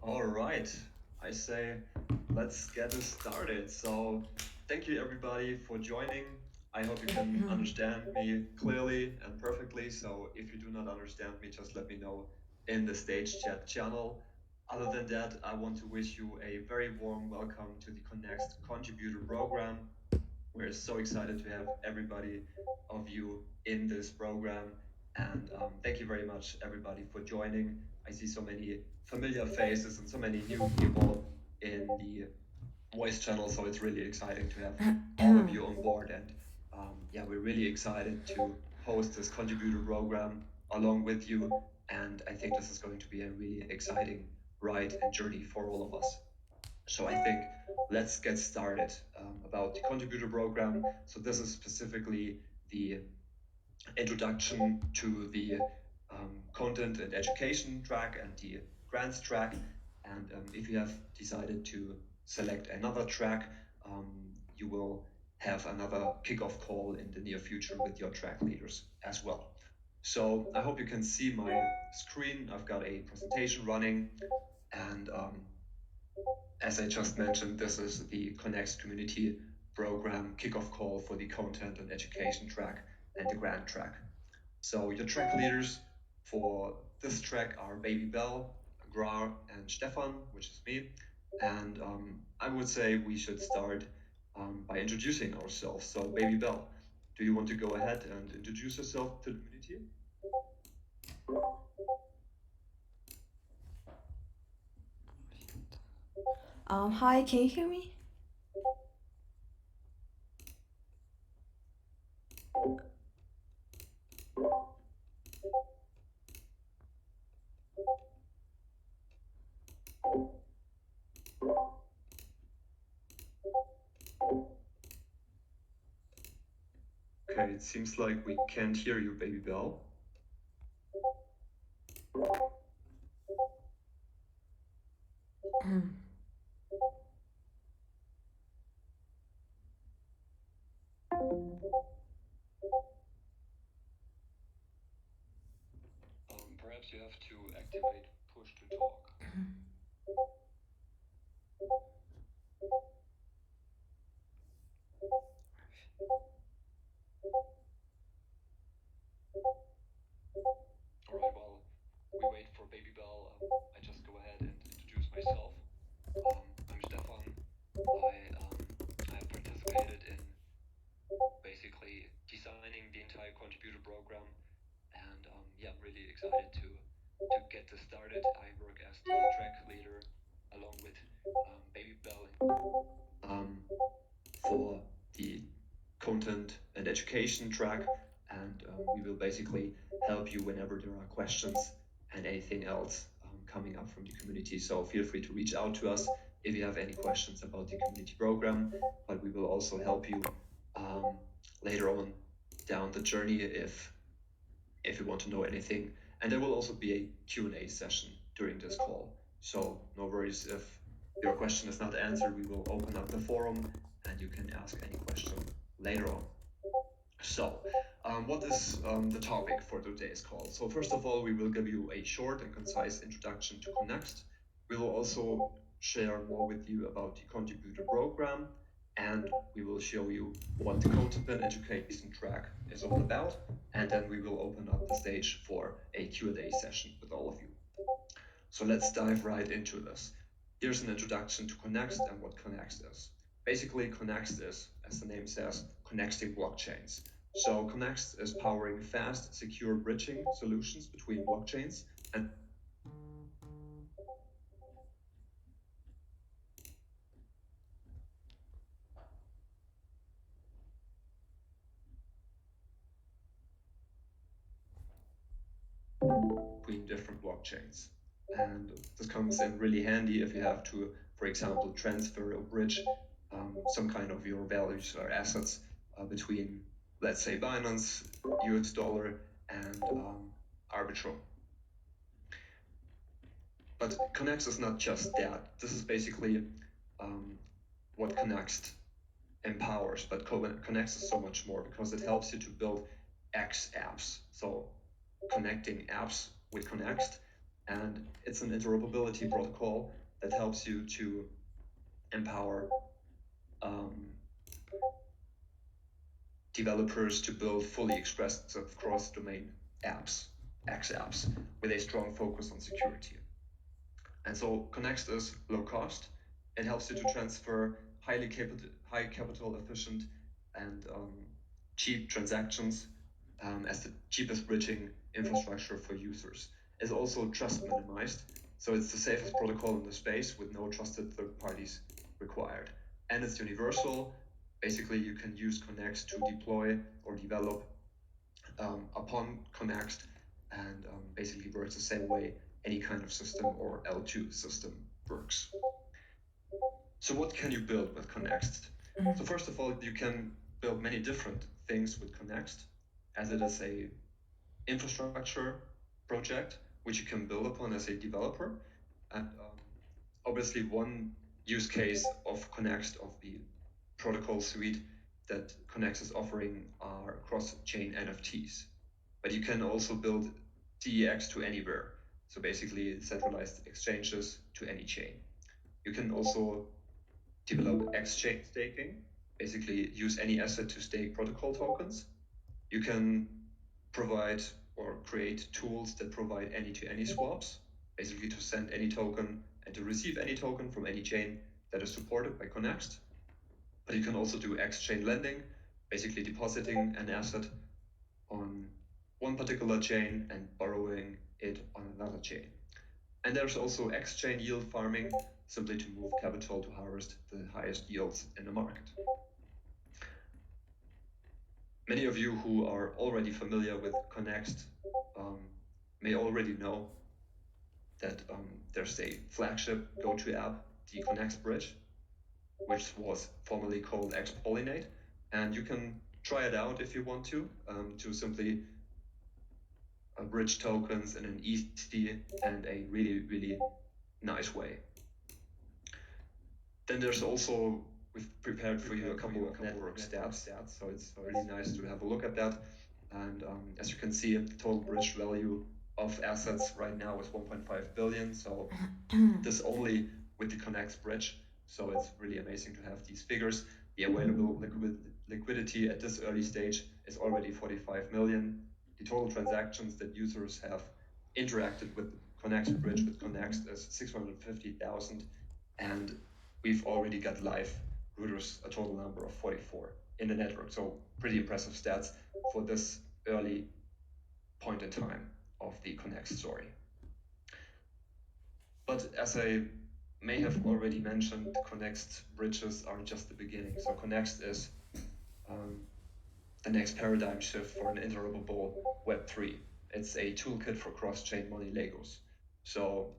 All right, I say let's get this started. So, thank you everybody for joining. I hope you can understand me clearly and perfectly. So, if you do not understand me, just let me know in the stage chat channel. Other than that, I want to wish you a very warm welcome to the Connext Contributor Program. We're so excited to have everybody of you in this program. And thank you very much, everybody, for joining. I see so many familiar faces and so many new people in the voice channel. So it's really exciting to have all of you on board. And yeah, we're really excited to host this contributor program along with you. And I think this is going to be a really exciting ride and journey for all of us. So I think let's get started about the contributor program. So this is specifically the introduction to the content and education track and the grants track. And if you have decided to select another track, you will have another kickoff call in the near future with your track leaders as well. So I hope you can see my screen. I've got a presentation running, and as I just mentioned, this is the Connex community program kickoff call for the content and education track and the grant track. So your track leaders for this track are Baby Bell, Grar, and Stefan, which is me. And I would say we should start by introducing ourselves. So Baby Bell, do you want to go ahead and introduce yourself to the community? Hi, can you hear me? Okay, it seems like we can't hear you, Baby Bell. Perhaps you have to activate push to talk. All right, while we wait for Baby Bell, I just go ahead and introduce myself. I'm Stefan. I have participated in basically designing the entire contributor program, and yeah, I'm really excited to get this started. I work as the track leader along with Baby Bell for the content and education track, and we will basically help you whenever there are questions and anything else coming up from the community. So feel free to reach out to us if you have any questions about the community program, but we will also help you later on down the journey if you want to know anything. And there will also be a Q&A session during this call. So no worries if your question is not answered, we will open up the forum and you can ask any question later on. So, what is the topic for today's call? So first of all, we will give you a short and concise introduction to Connext. We will also share more with you about the contributor program, and we will show you what the content education track is all about, and then we will open up the stage for a Q&A session with all of you. So let's dive right into this. Here's an introduction to Connext and what Connext is. Basically, Connext is, as the name says, connecting blockchains. So Connext is powering fast, secure bridging solutions between blockchains and between different blockchains. And this comes in really handy if you have to, for example, transfer or bridge some kind of your values or assets between, let's say, Binance, US dollar, and Arbitrum. But Connext is not just that. This is basically what Connext empowers, but Connext is so much more because it helps you to build xApps. So connecting apps with Connext And it's an interoperability protocol that helps you to empower developers to build fully expressive cross-domain apps, xApps, with a strong focus on security. And so Connext is low cost. It helps you to transfer high capital efficient and cheap transactions as the cheapest bridging infrastructure for users. It's also trust minimized, so it's the safest protocol in the space with no trusted third parties required. And it's universal. Basically, you can use Connext to deploy or develop upon Connext, and basically works the same way any kind of system or L2 system works. So what can you build with Connext? So first of all, you can build many different things with Connext, as it is a infrastructure project which you can build upon as a developer. And obviously one use case of Connext, of the protocol suite that Connext is offering, are cross-chain NFTs. But you can also build DEX to anywhere. So basically centralized exchanges to any chain. You can also develop exchange staking, basically use any asset to stake protocol tokens. You can provide or create tools that provide any-to-any swaps, basically to send any token and to receive any token from any chain that is supported by Connext. But you can also do exchange lending, basically depositing an asset on one particular chain and borrowing it on another chain. And there's also exchange yield farming, simply to move capital to harvest the highest yields in the market. Many of you who are already familiar with Connext may already know that there's a flagship go-to app, the Connext Bridge, which was formerly called xPollinate. And you can try it out if you want to simply bridge tokens in an easy and a really, really nice way. Then there's also, we've prepared for you a couple of network stats, so it's really nice to have a look at that. And as you can see, the total bridge value of assets right now is 1.5 billion. So this only with the Connext bridge. So it's really amazing to have these figures. The available liquidity at this early stage is already 45 million. The total transactions that users have interacted with the Connext bridge with Connext is 650,000. And we've already got live routers, a total number of 44 in the network. So pretty impressive stats for this early point in time of the Connext story. But as I may have already mentioned, Connext bridges are just the beginning. So Connext is the next paradigm shift for an interoperable Web3. It's a toolkit for cross-chain money Legos. So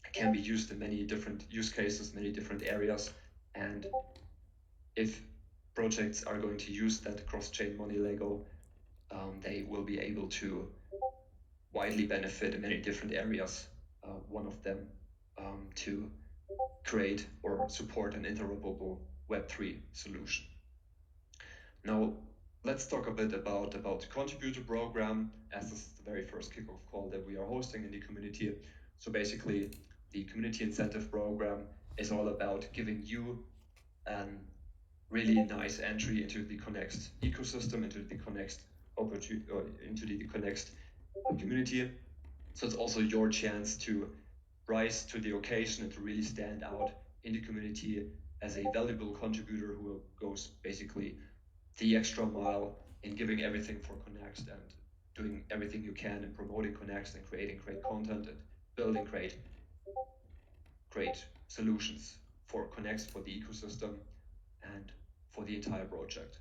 it can be used in many different use cases, many different areas. And if projects are going to use that cross-chain money Lego, they will be able to widely benefit in many different areas. One of them to create or support an interoperable Web3 solution. Now, let's talk a bit about the contributor program, as this is the very first kickoff call that we are hosting in the community. So basically, the community incentive program is all about giving you a really nice entry into the Connext ecosystem, into the Connext into the Connext community. So it's also your chance to rise to the occasion and to really stand out in the community as a valuable contributor who goes basically the extra mile in giving everything for Connext and doing everything you can in promoting Connext and creating great content and building great solutions for Connext, for the ecosystem, and for the entire project.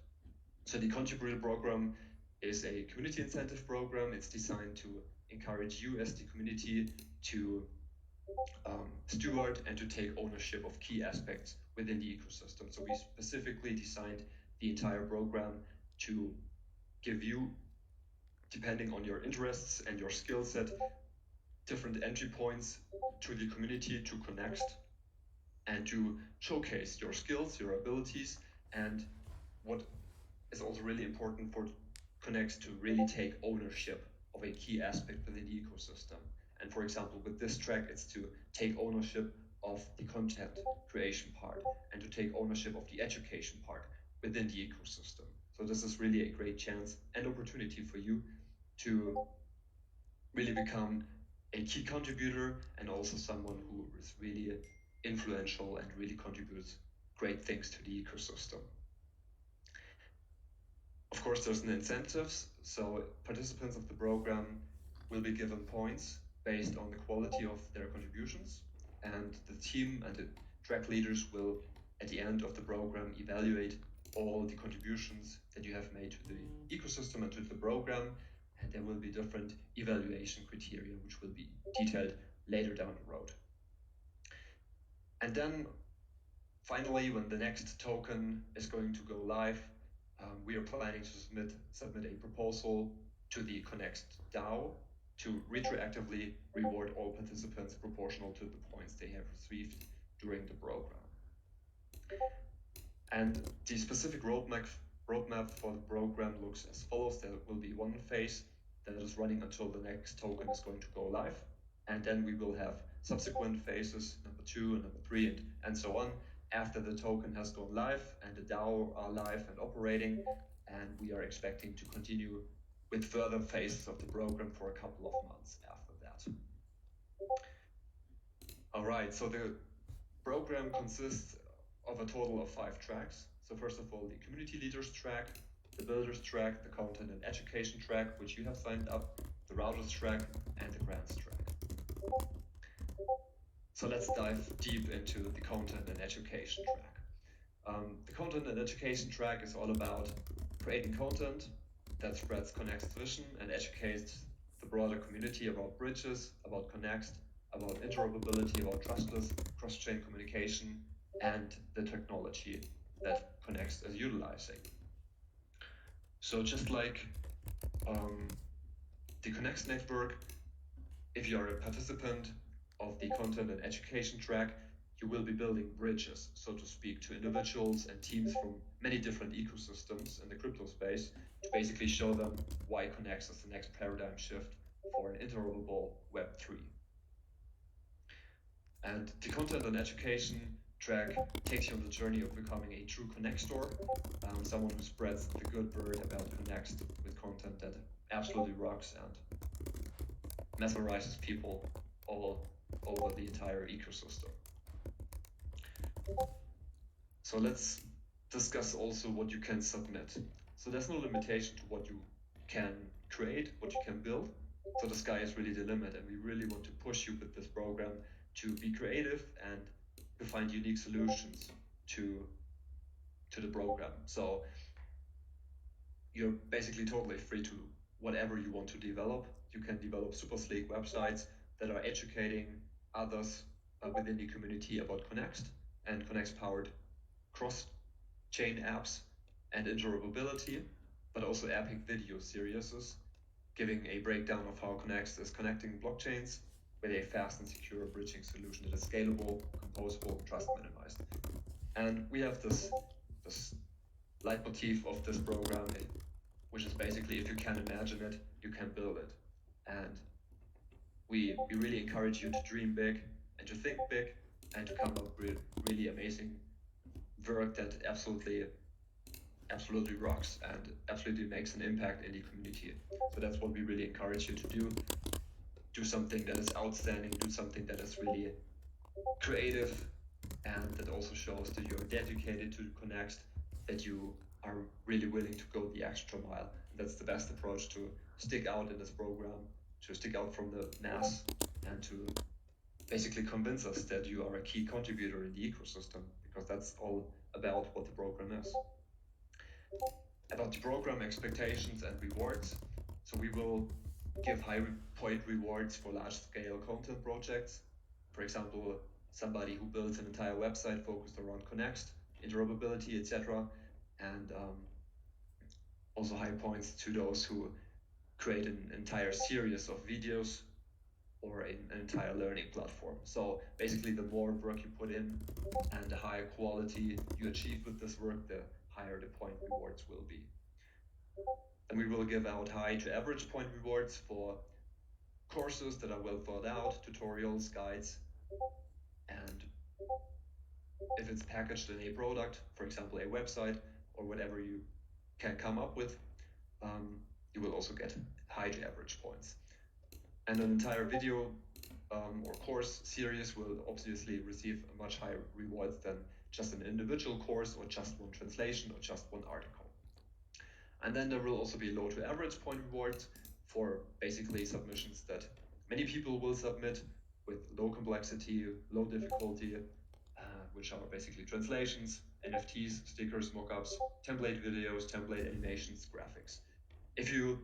So the contributor program is a community incentive program. It's designed to encourage you as the community to steward and to take ownership of key aspects within the ecosystem. So we specifically designed the entire program to give you, depending on your interests and your skill set, different entry points to the community, to Connext, and to showcase your skills, your abilities, and what is also really important for Connext to really take ownership of a key aspect within the ecosystem. And for example, with this track, it's to take ownership of the content creation part and to take ownership of the education part within the ecosystem. So this is really a great chance and opportunity for you to really become a key contributor and also someone who is really influential and really contributes great things to the ecosystem. Of course, there's an incentives. So participants of the program will be given points based on the quality of their contributions, and the team and the track leaders will, at the end of the program, evaluate all the contributions that you have made to the ecosystem and to the program, and there will be different evaluation criteria which will be detailed later down the road. And then finally, when the next token is going to go live, we are planning to submit a proposal to the Connext DAO to retroactively reward all participants proportional to the points they have received during the program. And the specific roadmap for the program looks as follows. There will be one phase that is running until the next token is going to go live. And then we will have subsequent phases, number 2 and number 3, and so on, after the token has gone live and the DAO are live and operating. And we are expecting to continue with further phases of the program for a couple of months after that. All right, so the program consists of a total of 5 tracks. So first of all, the community leaders track, the builders track, the content and education track, which you have signed up, the routers track, and the grants track. So let's dive deep into the content and education track. The content and education track is all about creating content that spreads Connext's vision and educates the broader community about bridges, about Connext, about interoperability, about trustless cross-chain communication, and the technology that Connext is utilizing. So just like the Connext network, if you are a participant of the content and education track, you will be building bridges, so to speak, to individuals and teams from many different ecosystems in the crypto space to basically show them why Connex is the next paradigm shift for an interoperable Web3. And the content and education track takes you on the journey of becoming a true Connextor, someone who spreads the good word about Connext with content that absolutely rocks and mesmerizes people all over the entire ecosystem. So let's discuss also what you can submit. So there's no limitation to what you can create, what you can build. So the sky is really the limit, and we really want to push you with this program to be creative and to find unique solutions to the program. So you're basically totally free to whatever you want to develop. You can develop super sleek websites that are educating others within the community about Connext and Connext powered cross-chain apps and interoperability, but also epic video series giving a breakdown of how Connext is connecting blockchains with a fast and secure bridging solution that is scalable, composable, trust minimized. And we have this leitmotif of this program, which is basically, if you can imagine it, you can build it. And we really encourage you to dream big and to think big and to come up with really amazing work that absolutely rocks and absolutely makes an impact in the community. So that's what we really encourage you to do. Do something that is outstanding, do something that is really creative, and that also shows that you're dedicated to Connext, that you are really willing to go the extra mile. And that's the best approach to stick out in this program, to stick out from the mass, and to basically convince us that you are a key contributor in the ecosystem, because that's all about what the program is. About the program expectations and rewards. So we will give high point rewards for large-scale content projects. For example, somebody who builds an entire website focused around Connext, interoperability, etc. And also high points to those who create an entire series of videos or an entire learning platform. So basically, the more work you put in and the higher quality you achieve with this work, the higher the point rewards will be. And we will give out high to average point rewards for courses that are well thought out, tutorials, guides, and if it's packaged in a product, for example, a website or whatever you can come up with, you will also get high average points. And an entire video or course series will obviously receive a much higher rewards than just an individual course or just one translation or just one article. And then there will also be low to average point rewards for basically submissions that many people will submit with low complexity, low difficulty, which are basically translations, NFTs, stickers, mockups, template videos, template animations, graphics. If you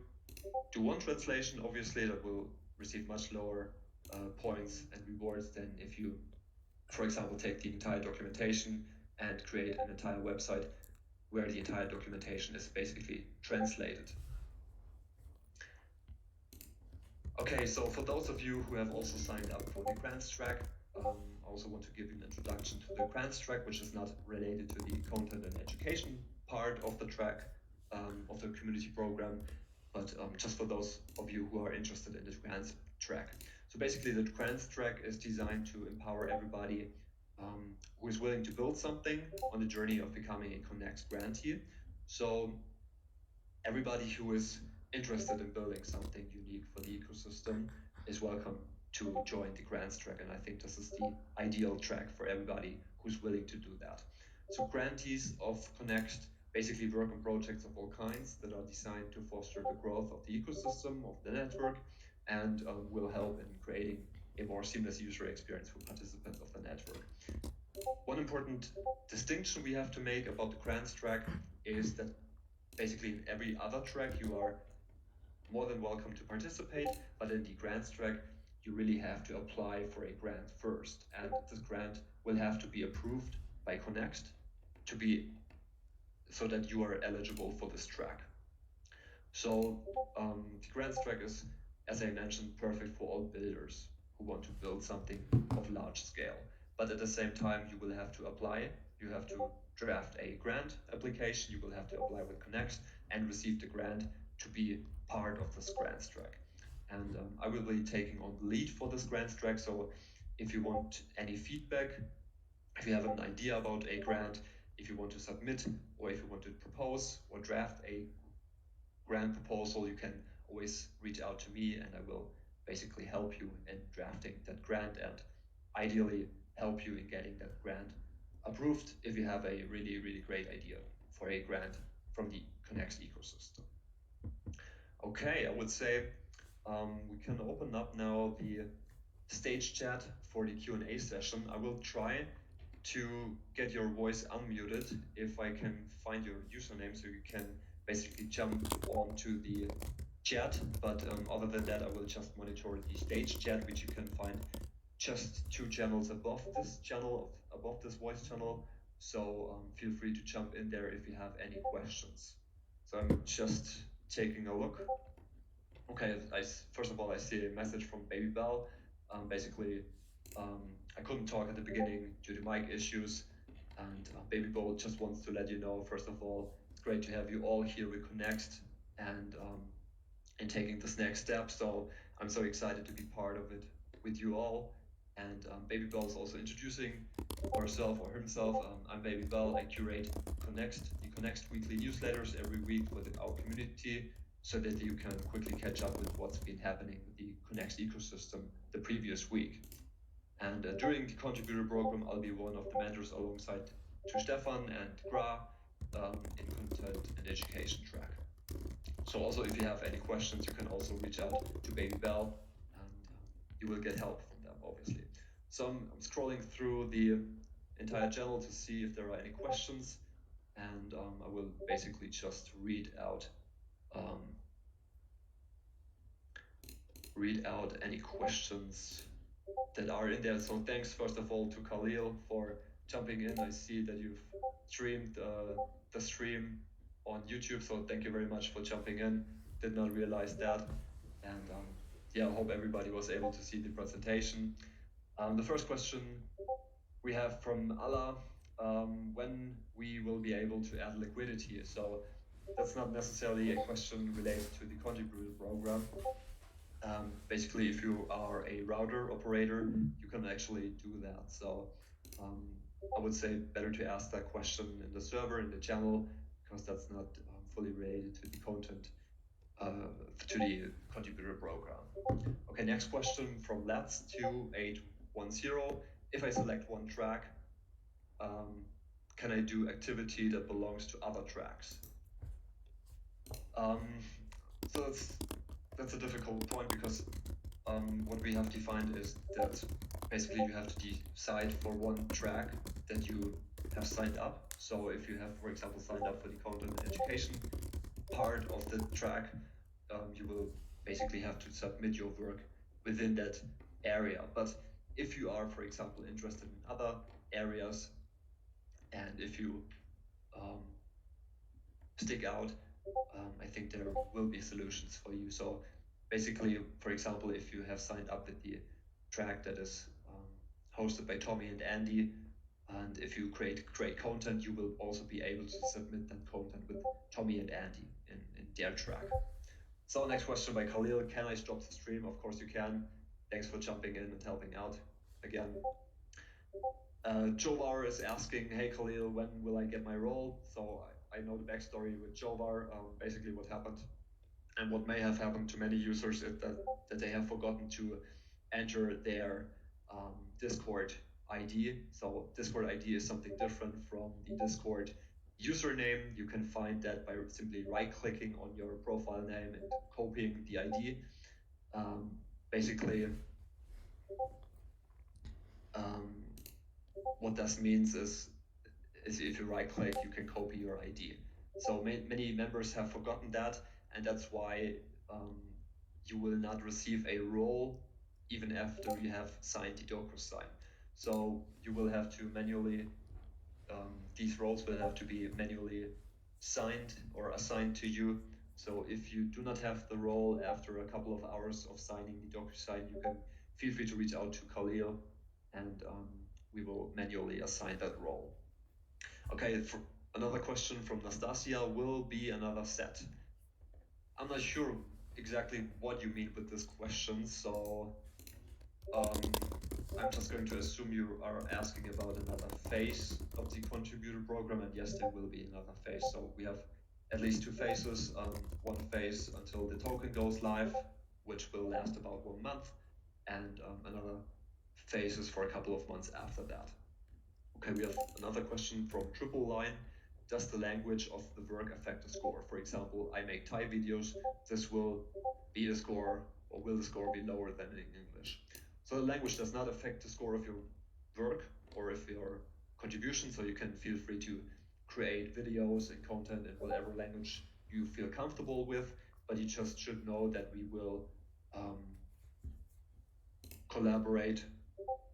do one translation, obviously that will receive much lower points and rewards than if you, for example, take the entire documentation and create an entire website where the entire documentation is basically translated. Okay, so for those of you who have also signed up for the grants track, I also want to give you an introduction to the grants track, which is not related to the content and education part of the track, of the community program, but just for those of you who are interested in the grants track. So basically the grants track is designed to empower everybody who is willing to build something on the journey of becoming a Connex grantee. So everybody who is interested in building something unique for the ecosystem is welcome to join the grants track, and I think this is the ideal track for everybody who's willing to do that. So grantees of Connext basically work on projects of all kinds that are designed to foster the growth of the ecosystem, of the network, and will help in creating a more seamless user experience for participants of the network. One important distinction we have to make about the grants track is that basically in every other track you are more than welcome to participate, but in the grants track you really have to apply for a grant first, and this grant will have to be approved by Connext to be so that you are eligible for this track. So the grants track is, as I mentioned, perfect for all builders who want to build something of large scale, but at the same time you will have to apply. You have to draft a grant application, you will have to apply with Connext and receive the grant to be part of this grants track. And I will be taking on the lead for this grants track, so if you want any feedback, if you have an idea about a grant, if you want to submit, or if you want to propose or draft a grant proposal, you can always reach out to me and I will basically help you in drafting that grant and ideally help you in getting that grant approved if you have a really, really great idea for a grant from the Connext ecosystem. Okay, I would say we can open up now the stage chat for the Q&A session. I will try to get your voice unmuted if I can find your username so you can basically jump onto the chat, but other than that I will just monitor the stage chat, which you can find just 2 channels above this channel, above this voice channel, so feel free to jump in there if you have any questions. So I'm just taking a look. Okay, first of all I see a message from Baby Bell. Basically I couldn't talk at the beginning due to mic issues, and Baby Bell just wants to let you know, first of all, it's great to have you all here with Connext and in taking this next step. So I'm so excited to be part of it with you all. And Baby Bell is also introducing herself or himself. I'm Baby Bell. I curate the Connext weekly newsletters every week with our community so that you can quickly catch up with what's been happening with the Connext ecosystem the previous week. And during the contributor program, I'll be one of the mentors alongside to Stefan and Gra in content and education track. So also if you have any questions, you can also reach out to Baby Bell and you will get help from them, obviously. So I'm scrolling through the entire channel to see if there are any questions, and I will basically just read out any questions that are in there. So thanks first of all to Khalil for jumping in. I see that you've streamed the stream on YouTube, so thank you very much for jumping in. Did not realize that, and yeah, I hope everybody was able to see the presentation. The first question we have from Allah, when we will be able to add liquidity. So that's not necessarily a question related to the contributor program. Basically, if you are a router operator, you can actually do that. So I would say better to ask that question in the server, in the channel, because that's not fully related to the content, to the contributor program. Okay, next question from Let's 2810. If I select one track, can I do activity that belongs to other tracks? So that's a difficult point because what we have defined is that basically you have to decide for one track that you have signed up. So if you have, for example, signed up for the content and education part of the track, you will basically have to submit your work within that area. But if you are, for example, interested in other areas, and if you stick out, I think there will be solutions for you. So basically, for example, if you have signed up with the track that is hosted by Tommy and Andy, and if you create great content, you will also be able to submit that content with Tommy and Andy in their track. So next question by Khalil, can I stop the stream? Of course you can. Thanks for jumping in and helping out again. Jovar is asking, hey Khalil, when will I get my role? So I know the backstory with Jovar. Basically what happened and what may have happened to many users is that they have forgotten to enter their Discord ID. So Discord ID is something different from the Discord username. You can find that by simply right-clicking on your profile name and copying the ID. Basically, what this means is if you right-click, you can copy your ID. So many members have forgotten that, and that's why you will not receive a role even after you have signed the DocuSign. So you will have to manually, these roles will have to be manually signed or assigned to you. So if you do not have the role after a couple of hours of signing the DocuSign, you can feel free to reach out to Khalil and we will manually assign that role. Okay, another question from Nastasia, will be another set? I'm not sure exactly what you mean with this question, so I'm just going to assume you are asking about another phase of the contributor program, and yes, there will be another phase. So we have at least two phases, one phase until the token goes live, which will last about 1 month, and another phases for a couple of months after that. Okay, we have another question from Triple Line. Does the language of the work affect the score? For example, I make Thai videos. This will be the score, or will the score be lower than in English? So the language does not affect the score of your work or of your contribution. So you can feel free to create videos and content in whatever language you feel comfortable with. But you just should know that we will collaborate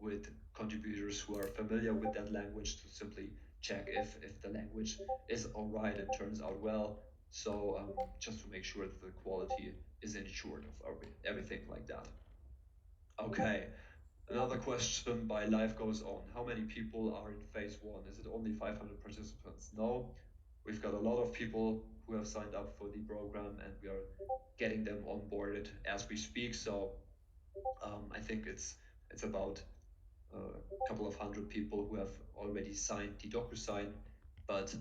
with contributors who are familiar with that language to simply check if the language is all right and turns out well. So just to make sure that the quality is ensured of everything like that. Okay, another question by Life Goes On. How many people are in phase one? Is it only 500 participants? No, we've got a lot of people who have signed up for the program and we are getting them onboarded as we speak. So I think it's about a couple of hundred people who have already signed the DocuSign, but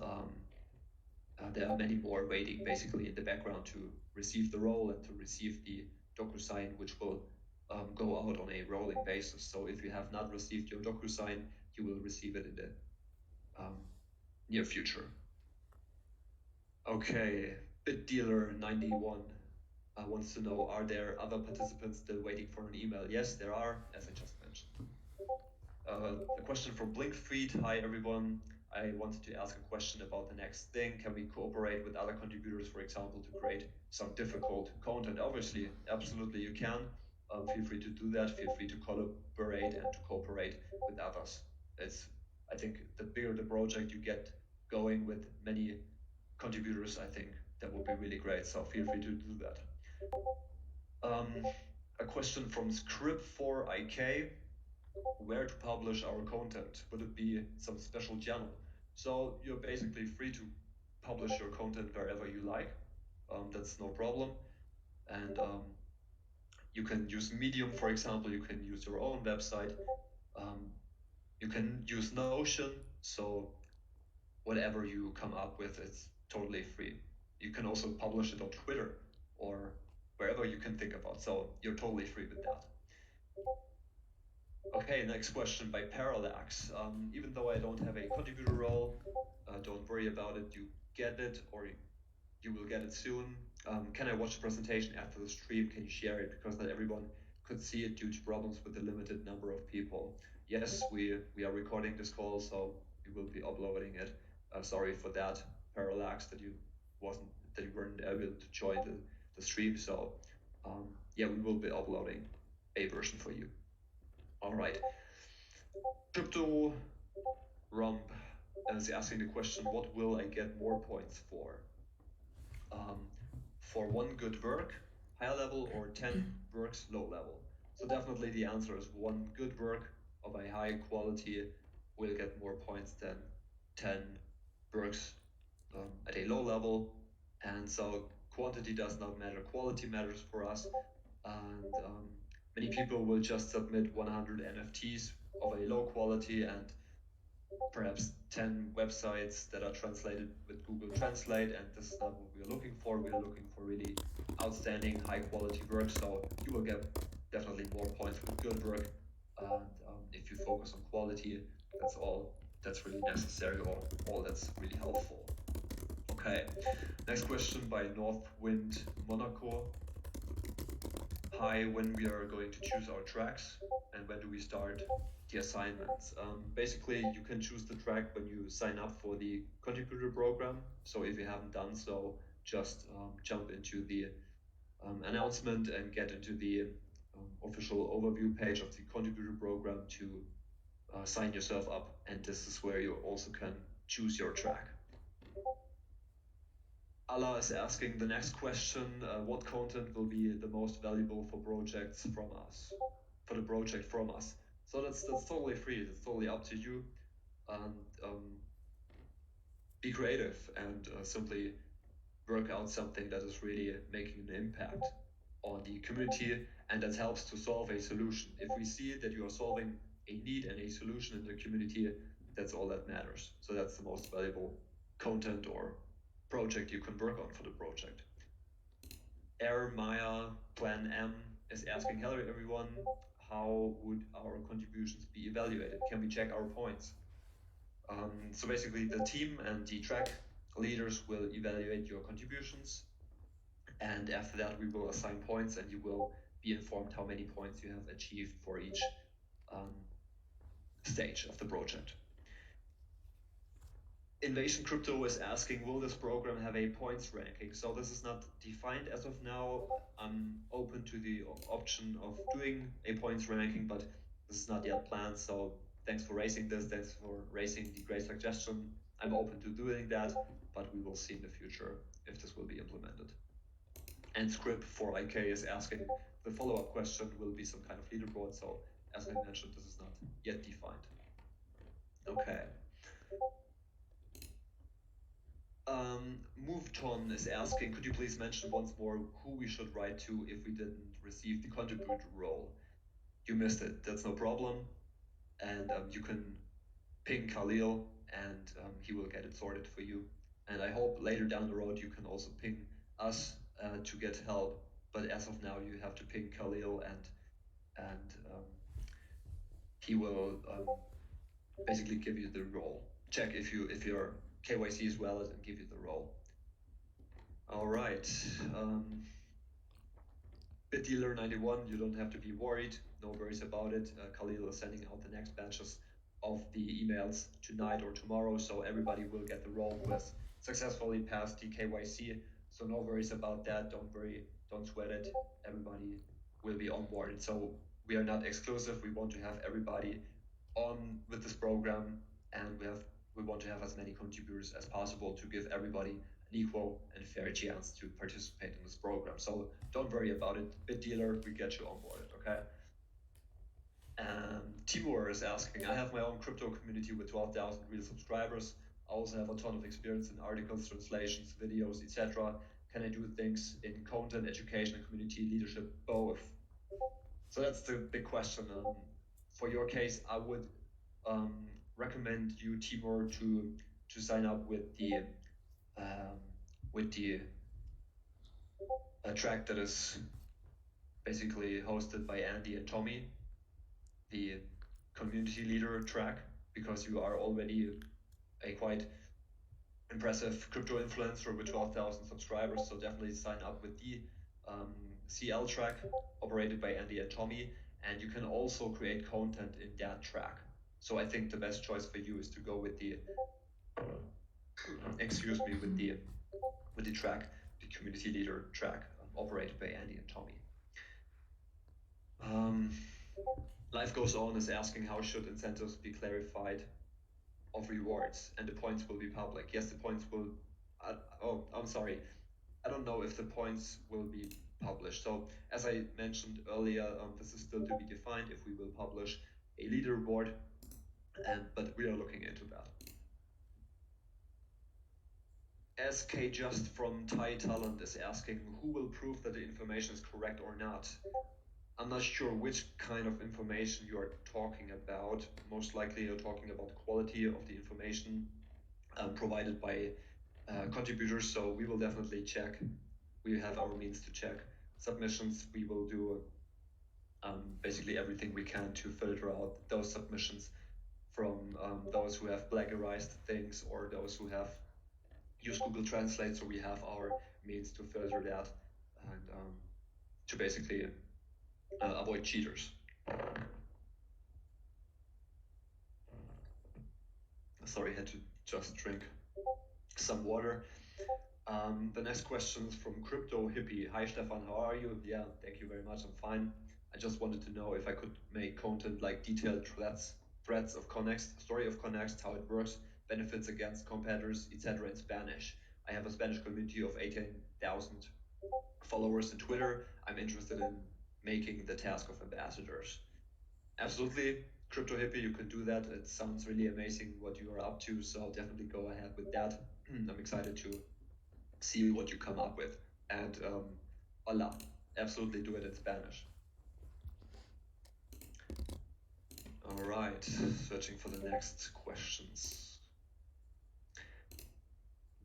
there are many more waiting basically in the background to receive the role and to receive the DocuSign, which will go out on a rolling basis. So if you have not received your DocuSign, you will receive it in the near future. Okay, BitDealer91 wants to know, are there other participants still waiting for an email? Yes, there are, as I just mentioned. A question from Blinkfeed. Hi everyone. I wanted to ask a question about the next thing. Can we cooperate with other contributors, for example, to create some difficult content? Obviously, absolutely you can. Feel free to do that. Feel free to collaborate and to cooperate with others. I think the bigger the project you get going with many contributors, I think that would be really great. So feel free to do that. A question from Script4IK. Where to publish our content? Would it be some special channel? So you're basically free to publish your content wherever you like. That's no problem. And You can use Medium, for example. You can use your own website. You can use Notion. So whatever you come up with, it's totally free. You can also publish it on Twitter or wherever you can think about. So you're totally free with that. Okay, next question by Parallax. Even though I don't have a contributor role, don't worry about it. You get it, or you will get it soon. Can I watch the presentation after the stream? Can you share it? Because not everyone could see it due to problems with the limited number of people. Yes, we are recording this call, so we will be uploading it. Sorry for that, Parallax, that you weren't able to join the stream. So yeah, we will be uploading a version for you. All right. Crypto Rump is asking the question, what will I get more points for? For one good work, high level, or 10 works, low level? So definitely the answer is one good work of a high quality will get more points than 10 works at a low level. And so quantity does not matter, quality matters for us. And many people will just submit 100 NFTs of a low quality and perhaps 10 websites that are translated with Google Translate, and this is not what we are looking for. We are looking for really outstanding, high quality work. So you will get definitely more points with good work. And if you focus on quality, that's all that's really necessary, or all that's really helpful. Okay, next question by Northwind Monaco. Hi, when we are going to choose our tracks and when do we start the assignments? Basically, you can choose the track when you sign up for the contributor program. So if you haven't done so, just jump into the announcement and get into the official overview page of the contributor program to sign yourself up. And this is where you also can choose your track. Allah is asking the next question, what content will be the most valuable for projects from us, for the project from us? So that's totally free, it's totally up to you. And be creative and simply work out something that is really making an impact on the community and that helps to solve a solution. If we see that you are solving a need and a solution in the community, that's all that matters. So that's the most valuable content or project you can work on for the project. Air Maya Plan M is asking, hello everyone, how would our contributions be evaluated? Can we check our points? So basically the team and the track leaders will evaluate your contributions, and after that we will assign points and you will be informed how many points you have achieved for each stage of the project. Invasion Crypto is asking, will this program have a points ranking? So this is not defined as of now. I'm open to the option of doing a points ranking, but this is not yet planned. So thanks for raising this. Thanks for raising the great suggestion. I'm open to doing that, but we will see in the future if this will be implemented. And Script for IK is asking, the follow-up question will be some kind of leaderboard. So as I mentioned, this is not yet defined. Okay. MoveTon is asking, could you please mention once more who we should write to if we didn't receive the contributor role? You missed it, that's no problem. And you can ping Khalil and he will get it sorted for you. And I hope later down the road you can also ping us to get help. But as of now, you have to ping Khalil and he will basically give you the role. Check if your KYC is valid and give you the role. All right. BitDealer91, you don't have to be worried. No worries about it. Khalil is sending out the next batches of the emails tonight or tomorrow, so everybody will get the role who has successfully passed the KYC. So no worries about that. Don't worry. Don't sweat it. Everybody will be onboarded. So we are not exclusive. We want to have everybody on with this program, and we want to have as many contributors as possible to give everybody an equal and fair chance to participate in this program. So don't worry about it. BitDealer, we get you onboarded, okay? Timur is asking, I have my own crypto community with 12,000 real subscribers. I also have a ton of experience in articles, translations, videos, etc. Can I do things in content, education, and community leadership? Both. So that's the big question. For your case, I would recommend you, Tibor, to sign up with the um, track that is basically hosted by Andy and Tommy, the community leader track, because you are already a quite impressive crypto influencer with 12,000 subscribers. So definitely sign up with the CL track operated by Andy and Tommy, and you can also create content in that track. So I think the best choice for you is to go with the with the track, the community leader track operated by Andy and Tommy. Life Goes On is asking how should incentives be clarified of rewards, and the points will be public. Yes, the points will. I'm sorry. I don't know if the points will be published. So as I mentioned earlier, this is still to be defined if we will publish a leaderboard, but we are looking into that. SK Just from Thai Talent is asking who will prove that the information is correct or not. I'm not sure which kind of information you are talking about. Most likely you're talking about quality of the information provided by contributors. So we will definitely check. We have our means to check submissions. We will do basically everything we can to filter out those submissions from those who have plagiarized things or those who have used Google Translate. So we have our means to filter that and to basically avoid cheaters. Sorry, I had to just drink some water. The next question is from Crypto Hippie. Hi, Stefan, how are you? Yeah, thank you very much. I'm fine. I just wanted to know if I could make content like detailed threads of Connext, story of Connext, how it works, benefits against competitors, etc. in Spanish. I have a Spanish community of 18,000 followers on Twitter. I'm interested in making the task of ambassadors. Absolutely, Crypto Hippie, you can do that. It sounds really amazing what you are up to, so definitely go ahead with that. I'm excited to see what you come up with. And hola, absolutely do it in Spanish. All right, searching for the next questions.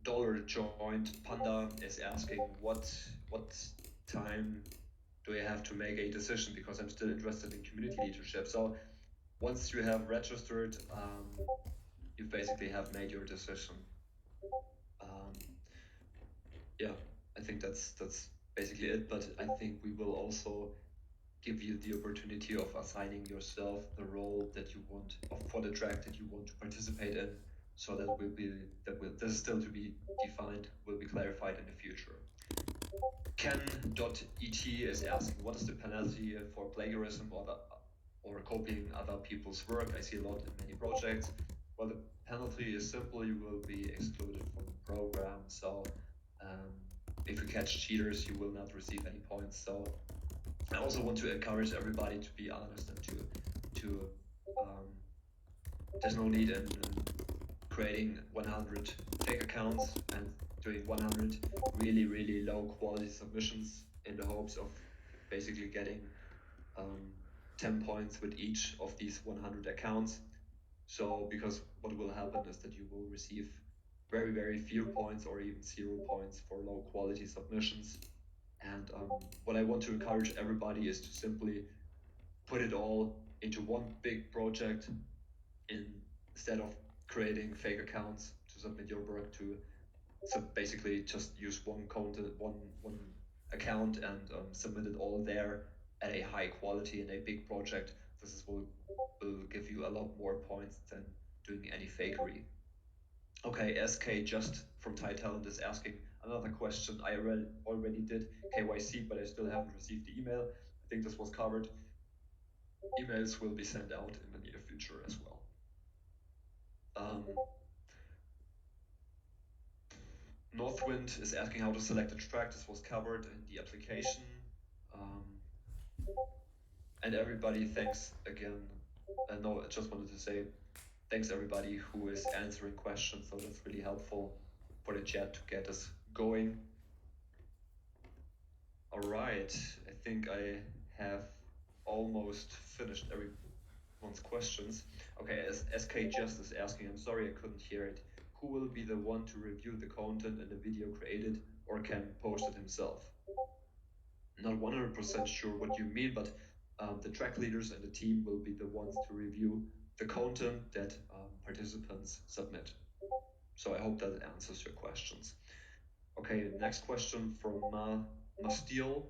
Dollar Joint Panda is asking what time do I have to make a decision, because I'm still interested in community leadership. So once you have registered, you basically have made your decision. Yeah, I think that's basically it. But I think we will also give you the opportunity of assigning yourself the role that you want for the track that you want to participate in. So this is still to be defined, will be clarified in the future. Ken.et is asking what is the penalty for plagiarism or copying other people's work? I see a lot in many projects. Well, the penalty is simple, you will be excluded from the program. So if you catch cheaters, you will not receive any points. So I also want to encourage everybody to be honest and to there's no need in creating 100 fake accounts and doing 100 really low quality submissions in the hopes of basically getting 10 points with each of these 100 accounts. So because what will happen is that you will receive very few points or even 0 points for low quality submissions. And what I want to encourage everybody is to simply put it all into one big project instead of creating fake accounts to submit your work to. So basically just use one account and submit it all there at a high quality in a big project. Will give you a lot more points than doing any fakery. Okay, SK Just from Thai Talent is asking another question. I already did KYC, but I still haven't received the email. I think this was covered. Emails will be sent out in the near future as well. Northwind is asking how to select a track. This was covered in the application. And everybody, thanks again. No, I just wanted to say thanks everybody who is answering questions. So that's really helpful for the chat to get us going. All right, I think I have almost finished everyone's questions. Okay, as SK just is asking, I'm sorry I couldn't hear it. Who will be the one to review the content in the video created or can post it himself? Not 100% sure what you mean, but the track leaders and the team will be the ones to review the content that participants submit. So I hope that answers your questions. Okay, next question from Masteel,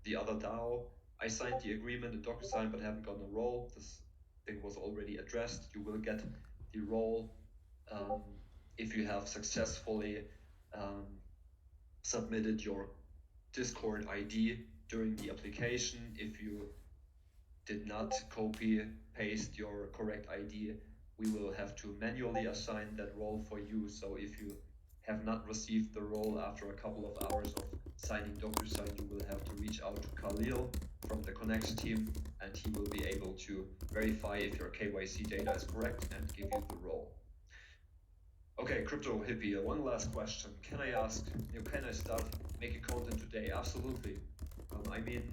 the other DAO. I signed the agreement in DocuSign but haven't gotten a role. This thing was already addressed. You will get the role if you have successfully submitted your Discord ID during the application. If you did not copy paste your correct ID, we will have to manually assign that role for you. So if you have not received the role after a couple of hours of signing DocuSign, you will have to reach out to Khalil from the Connex team, and he will be able to verify if your KYC data is correct and give you the role. Okay, Crypto Hippie, one last question. Can I ask, can I start making content today? Absolutely. I mean,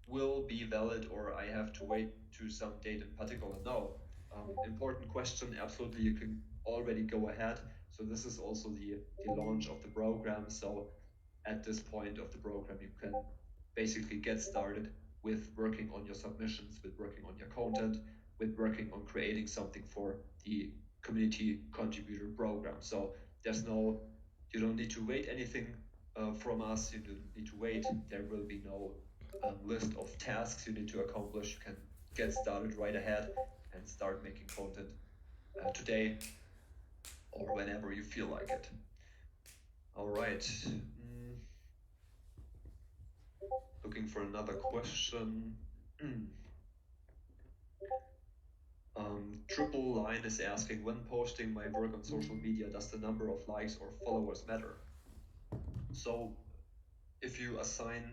will be valid or I have to wait to some date in particular? No. Important question. Absolutely, you can already go ahead. So this is also the launch of the program. So at this point of the program, you can basically get started with working on your submissions, with working on your content, with working on creating something for the community contributor program. So you don't need to wait anything from us. You don't need to wait. There will be no list of tasks you need to accomplish. You can get started right ahead and start making content today or whenever you feel like it. All right. Looking for another question. Triple Line is asking, when posting my work on social media, does the number of likes or followers matter? So if you assign,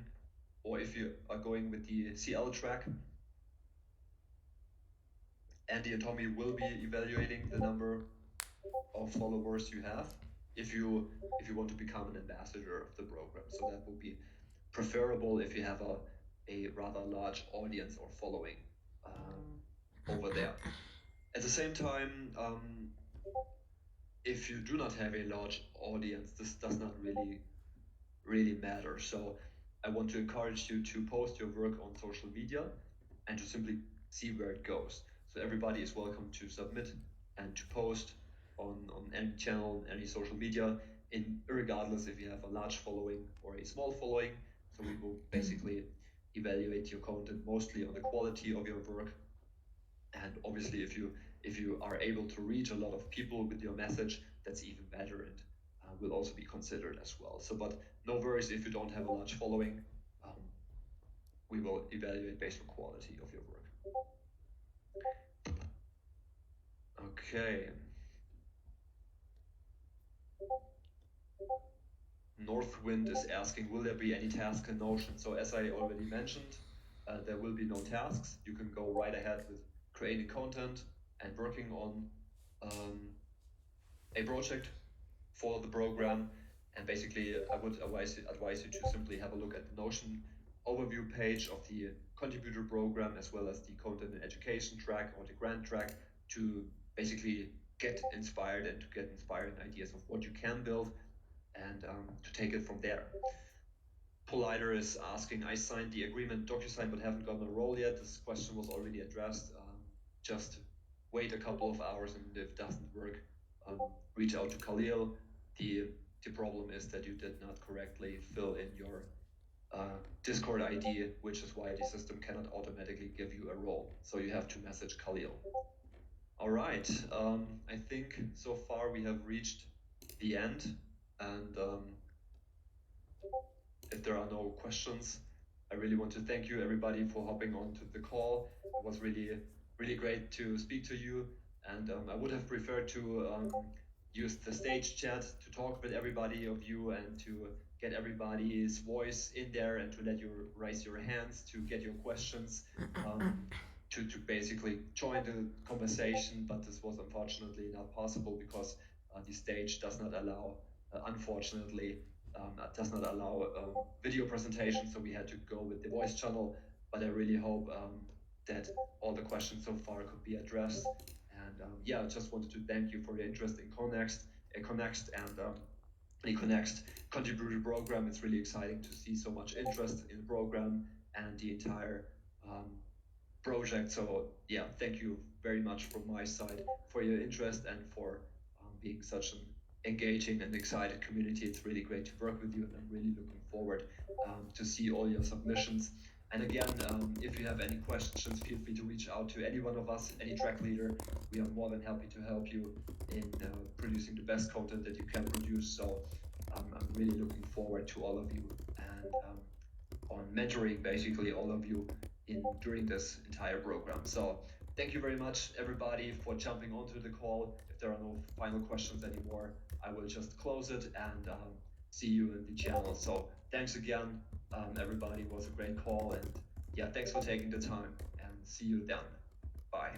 or if you are going with the CL track, Andy and Tommy will be evaluating the number of followers you have if you want to become an ambassador of the program. So that would be preferable if you have a rather large audience or following over there. At the same time, if you do not have a large audience, this does not really matter. So I want to encourage you to post your work on social media and to simply see where it goes. So everybody is welcome to submit and to post on any channel, any social media, regardless if you have a large following or a small following. So we will basically evaluate your content mostly on the quality of your work. And obviously, if you are able to reach a lot of people with your message, that's even better and will also be considered as well. So, but no worries if you don't have a large following. We will evaluate based on quality of your work. Okay. Northwind is asking, will there be any task in Notion? So as I already mentioned, there will be no tasks. You can go right ahead with creating content and working on a project for the program. And basically, I would advise you to simply have a look at the Notion overview page of the contributor program, as well as the content and education track or the grant track, to basically get inspired and to get inspiring ideas of what you can build and to take it from there. Politer is asking, I signed the agreement DocuSign but haven't gotten a role yet. This question was already addressed. Just wait a couple of hours, and if it doesn't work, reach out to Khalil. The problem is that you did not correctly fill in your Discord ID, which is why the system cannot automatically give you a role. So you have to message Khalil. All right. I think so far we have reached the end. And if there are no questions, I really want to thank you, everybody, for hopping on to the call. It was really great to speak to you. And I would have preferred to use the stage chat to talk with everybody of you and to get everybody's voice in there and to let you raise your hands to get your questions, to basically join the conversation. But this was unfortunately not possible because the stage does not allow, unfortunately, does not allow video presentation. So we had to go with the voice channel. But I really hope that all the questions so far could be addressed. And yeah, I just wanted to thank you for your interest in Connext and the Connext contributor program. It's really exciting to see so much interest in the program and the entire project. So yeah, thank you very much from my side for your interest and for being such an engaging and excited community. It's really great to work with you, and I'm really looking forward to see all your submissions. And again, if you have any questions, feel free to reach out to any one of us, any track leader. We are more than happy to help you in producing the best content that you can produce. So I'm really looking forward to all of you and on mentoring basically all of you during this entire program. So thank you very much, everybody, for jumping onto the call. If there are no final questions anymore, I will just close it and see you in the channel. So thanks again, everybody. It was a great call, and yeah, thanks for taking the time, and see you then. Bye.